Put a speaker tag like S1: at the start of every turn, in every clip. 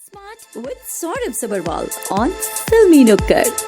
S1: Smart with Saurabh Sabharwal on Filmy Nukkad.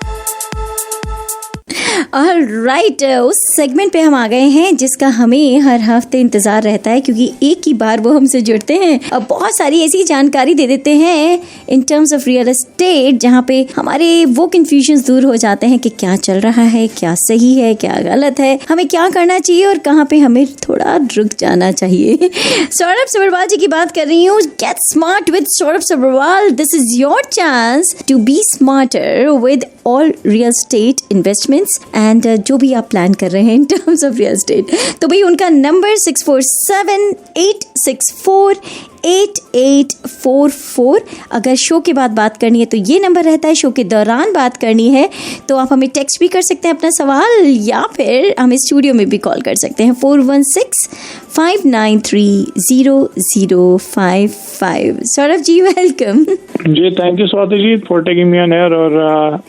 S1: Right उस segment पे हम आ गए हैं जिसका हमें हर हफ्ते इंतजार रहता है, क्योंकि एक ही बार वो हमसे जुड़ते हैं अब बहुत सारी ऐसी जानकारी दे देते हैं in terms of real estate, जहाँ पे हमारे वो कंफ्यूजन दूर हो जाते हैं कि क्या चल रहा है, क्या सही है, क्या गलत है, हमें क्या करना चाहिए और कहाँ पे हमें थोड़ा रुक जाना चाहिए। सौरभ सब्रवाल जी की बात कर रही हूँ। Get smart with Saurabh Sabharwal. This is your chance to be smarter with all real estate investments and जो भी आप प्लान कर रहे हैं in terms of real estate. तो भाई उनका नंबर 647-864-8844। अगर शो के बाद बात करनी है तो ये नंबर रहता है, शो के दौरान बात करनी है तो आप हमें टेक्स्ट भी कर सकते हैं अपना सवाल, या फिर हमें स्टूडियो में भी कॉल कर सकते हैं 416-593-0055। सौरभ जी वेलकम
S2: जी। Thank you Swati ji for taking me on air. और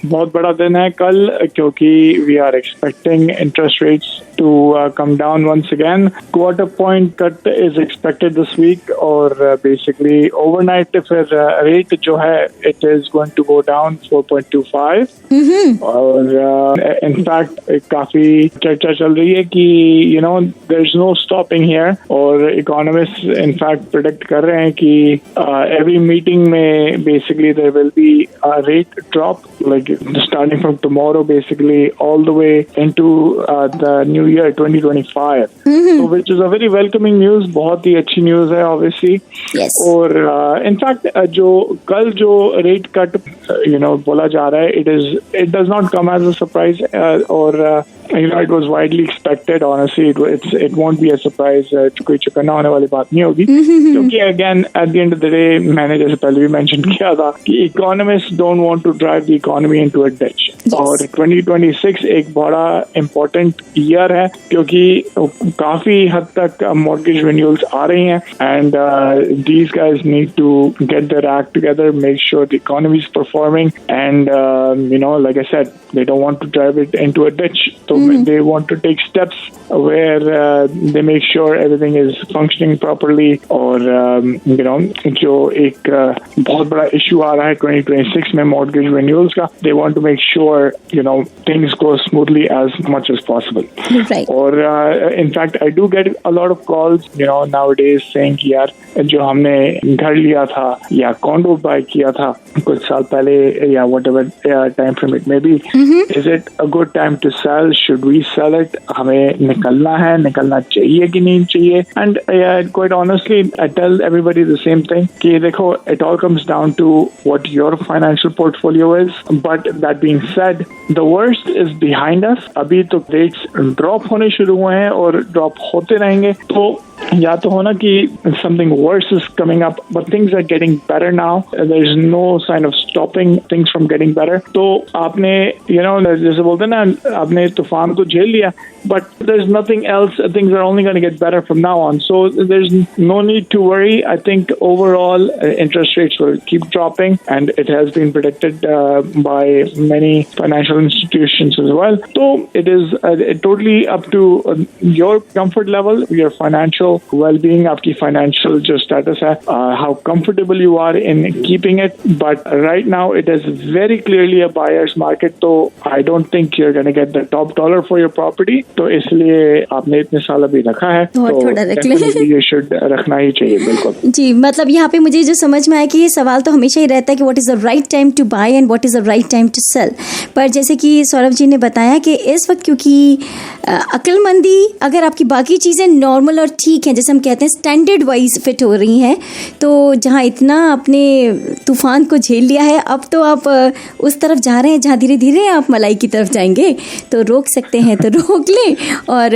S2: बहुत बड़ा दिन है कल, क्योंकि we are expecting interest rates to come down once again. Quarter point cut is expected this week, और basically overnight फिर rate जो है it is going to go down 4.25. और in fact काफी चर्चा चल रही है कि you know there is no stopping here, और economists in fact predict कर रहे हैं कि every meeting में basically there will be a rate drop like starting from tomorrow basically all the way into the new year 2025, so which is a very welcoming news. बहुत ही अच्छी news है obviously.
S1: yes.
S2: और in fact जो कल जो rate cut बोला जा रहा है it does not come as a surprise, और it was widely expected. Honestly it won't be a surprise. कोई चुकन्ना होने वाली बात नहीं होगी, क्योंकि again at the end of the day मैंने जैसे पहले भी मेंशन किया था कि economists don't want to drive the economy into a ditch. yes. और 2026 एक बड़ा important year है, क्योंकि काफी हद तक mortgage renewals आ रही हैं, and these guys need to get their act together, make sure the economy is performing, and like I said, they don't want to drive it into a ditch. So they want to take steps where they make sure everything is functioning properly. और जो एक बहुत बड़ा issue आ रहा है 2026 में mortgage renewals का, they want to make sure things go smoothly as much as possible.
S1: right.
S2: और in fact I do get a lot of calls nowadays saying कि यार जो हमने घर लिया था या condo buy किया था कुछ साल पहले या whatever time frame it may be, is it a good time to sell? Should we sell it? हमें निकलना चाहिए कि नहीं चाहिए? And quite honestly I tell everybody the same thing कि देखो, it all comes down to what your financial portfolio is. But that being said, the worst is behind us. अभी तो rates drop होने शुरू हुए हैं और drop होते रहेंगे, तो या तो होना कि something worse is coming up, but things are getting better now. There is no sign of stopping things from getting better. तो आपने जैसे बोलते हैं ना, आपने तूफान को झेल लिया, but there's nothing else. Things are only going to get better from now on. So there's no need to worry. I think overall interest rates will keep dropping, and it has been predicted by many financial institutions as well. So it is totally up to your comfort level, your financial well-being, आपकी financial जो status है, how comfortable you are in keeping it. But right now it is very clearly a buyer's market, so I don't think you're going to get the top dollar for your property. तो इसलिए आपने इतने साल अभी रखा है, तो ये शुड रखना ही चाहिए। बिल्कुल
S1: जी। मतलब यहाँ पे मुझे जो समझ में आया कि ये सवाल तो हमेशा ही रहता है कि what is the right time to buy and what is the right time to sell. पर जैसे कि सौरभ जी ने बताया कि इस वक्त क्योंकि अक्लमंदी, अगर आपकी बाकी चीज़ें नॉर्मल और ठीक हैं, जैसे हम कहते हैं स्टैंडर्ड वाइज फिट हो रही हैं, तो जहाँ इतना आपने तूफान को झेल लिया है, अब तो आप उस तरफ जा रहे हैं जहाँ धीरे धीरे आप मलाई की तरफ जाएंगे। तो रोक सकते हैं तो रोक लें, और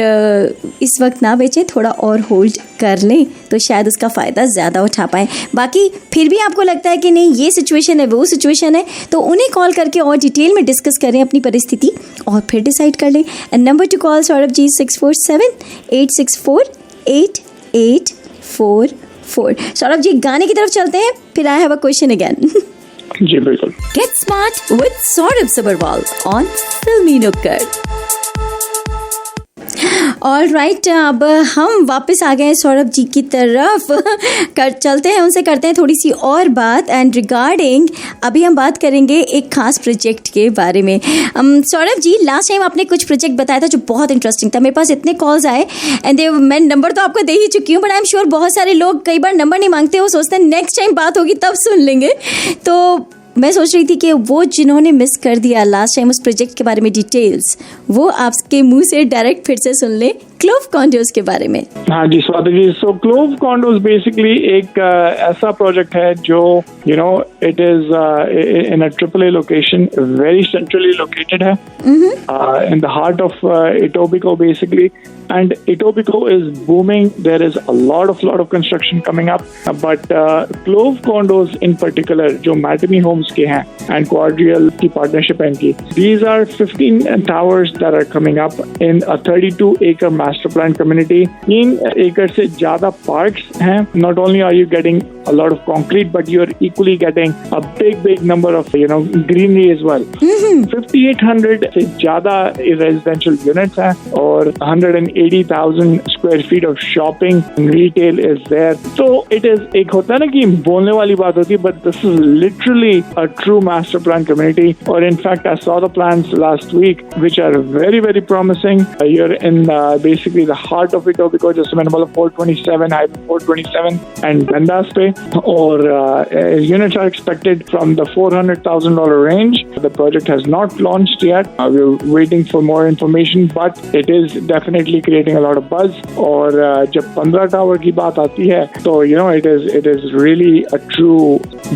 S1: इस वक्त ना बेचें, थोड़ा और होल्ड कर लें, तो शायद उसका फ़ायदा ज़्यादा उठा पाएँ। बाकी फिर भी आपको लगता है कि नहीं ये सिचुएशन है, वो सिचुएशन है, तो उन्हें कॉल करके और डिटेल में डिस्कस करें अपनी परिस्थिति और फिर डिसाइड कर लें। And number two call Saurabh ji 647-864-8844। Saurabh ji गाने की तरफ चलते हैं, फिर I have a question again.
S2: जी बिल्कुल।
S1: Get smart with Saurabh Sabharwal on Filmi Nukkad. All right, अब हम वापस आ गए सौरभ जी की तरफ। चलते हैं उनसे, करते हैं थोड़ी सी और बात। एंड रिगार्डिंग अभी हम बात करेंगे एक खास प्रोजेक्ट के बारे में। सौरभ जी, लास्ट टाइम आपने कुछ प्रोजेक्ट बताया था जो बहुत इंटरेस्टिंग था। मेरे पास इतने कॉल्स आए एंड मैं नंबर तो आपको दे ही चुकी हूँ, बट आई एम श्योर बहुत सारे लोग कई बार नंबर नहीं मांगते, वो सोचते हैं नेक्स्ट टाइम बात होगी तब सुन लेंगे। तो मैं सोच रही थी कि वो जिन्होंने मिस कर दिया लास्ट टाइम उस प्रोजेक्ट के बारे में डिटेल्स, वो आपके मुंह से डायरेक्ट फिर से सुन ले क्लोव कॉन्डोज के बारे में।
S2: हाँ जी स्वाति जी, सो क्लोव कॉन्डोज बेसिकली एक ऐसा प्रोजेक्ट है जो it is in a AAA location, very centrally located है in the heart of Etobicoke basically, and Etobicoke is booming. There is a lot of construction coming up, but Clove Condos in particular जो Mattamy Homes के हैं and Quadreal की partnership है इनकी, these are 15 towers that are coming up in a 32-acre master plan community. 3 acre से ज़्यादा parks हैं. Not only are you getting a lot of concrete, but you are equally getting a big number of greenery as well. 5800 से ज़्यादा residential units हैं और 180,000 square feet of shopping and retail is there. So it is, एक होता है ना कि बोलने वाली बात होती है, but this is literally a true master plan community. Or in fact, I saw the plans last week, which are very promising. You're in basically the heart of Etobicoke, just मैंने बोला 427, Highway 427 and Dundas पे, और units are expected from the $400,000 range. The project has not launched yet. We're waiting for more information, but it is definitely creating a lot of buzz. और जब 15 tower की बात आती है तो it is really a true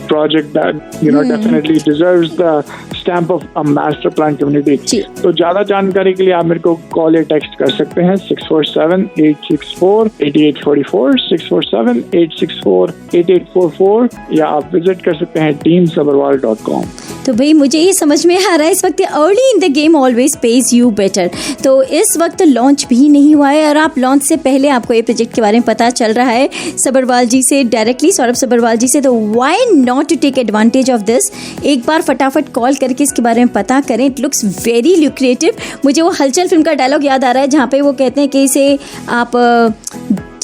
S2: project that definitely deserves the stamp of a master plan community. तो ज्यादा जानकारी के लिए आप मेरे को कॉल या टेक्स्ट कर सकते हैं 647-864-8844, 647-864-8844, या आप विजिट कर सकते हैं teamsabarwal.com।
S1: तो भाई मुझे ये समझ में आ रहा है इस वक्त early in the game always page you better. तो इस वक्त लॉन्च भी नहीं हुआ है और आप लॉन्च से पहले आपको ये प्रोजेक्ट के बारे में पता चल रहा है सबरवाल जी से डायरेक्टली, सौरभ सबरवाल जी से। तो why not to take advantage of this, एक बार फटाफट कॉल करके इसके बारे में पता करें। It looks very lucrative. मुझे वो हलचल फिल्म का डायलॉग याद आ रहा है जहाँ पे वो कहते हैं कि इसे आप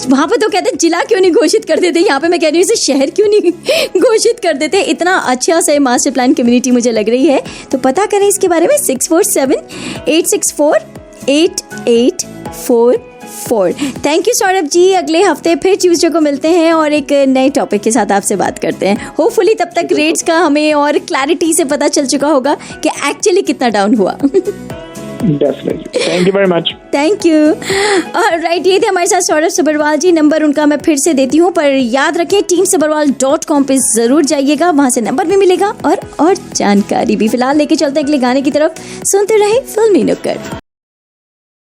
S1: वहाँ पे तो कहते हैं जिला क्यों नहीं घोषित कर देते, यहाँ पे मैं कह रही हूँ इसे शहर क्यों नहीं घोषित कर देते। इतना अच्छा से मास्टर प्लान कम्युनिटी मुझे लग रही है। तो पता करें इसके बारे में 647-864-8844। Thank you Saurabh ji. अगले हफ्ते फिर ट्यूसडे को मिलते हैं और एक नए टॉपिक के साथ आपसे बात करते हैं। होपफुली तब तक रेट्स का हमें और क्लैरिटी से पता चल चुका होगा कि एक्चुअली कितना डाउन हुआ।
S2: Definitely. Thank you very much.
S1: Thank you. Alright, ये थे हमारे साथ सौरभ सबरवाल जी। नंबर उनका मैं फिर से देती हूँ, पर याद रखें teamsabarwal.com पे जरूर जाइएगा, वहाँ से नंबर भी मिलेगा और जानकारी भी। फिलहाल लेके चलते हैं अगले गाने की तरफ। सुनते रहे फिल्मी नुक्कड़।